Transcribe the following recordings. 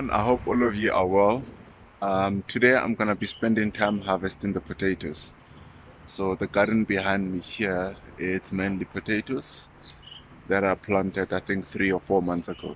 everyone, I hope all of you are well. Today I'm gonna be spending time harvesting the potatoes. So the garden behind me here, it's mainly potatoes that are planted I think 3 or 4 months ago.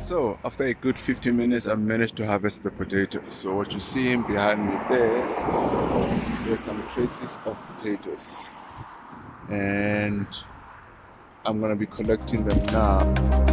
So after a good 15 minutes I managed to harvest the potatoes. So what you see behind me there's some traces of potatoes. And I'm gonna be collecting them now.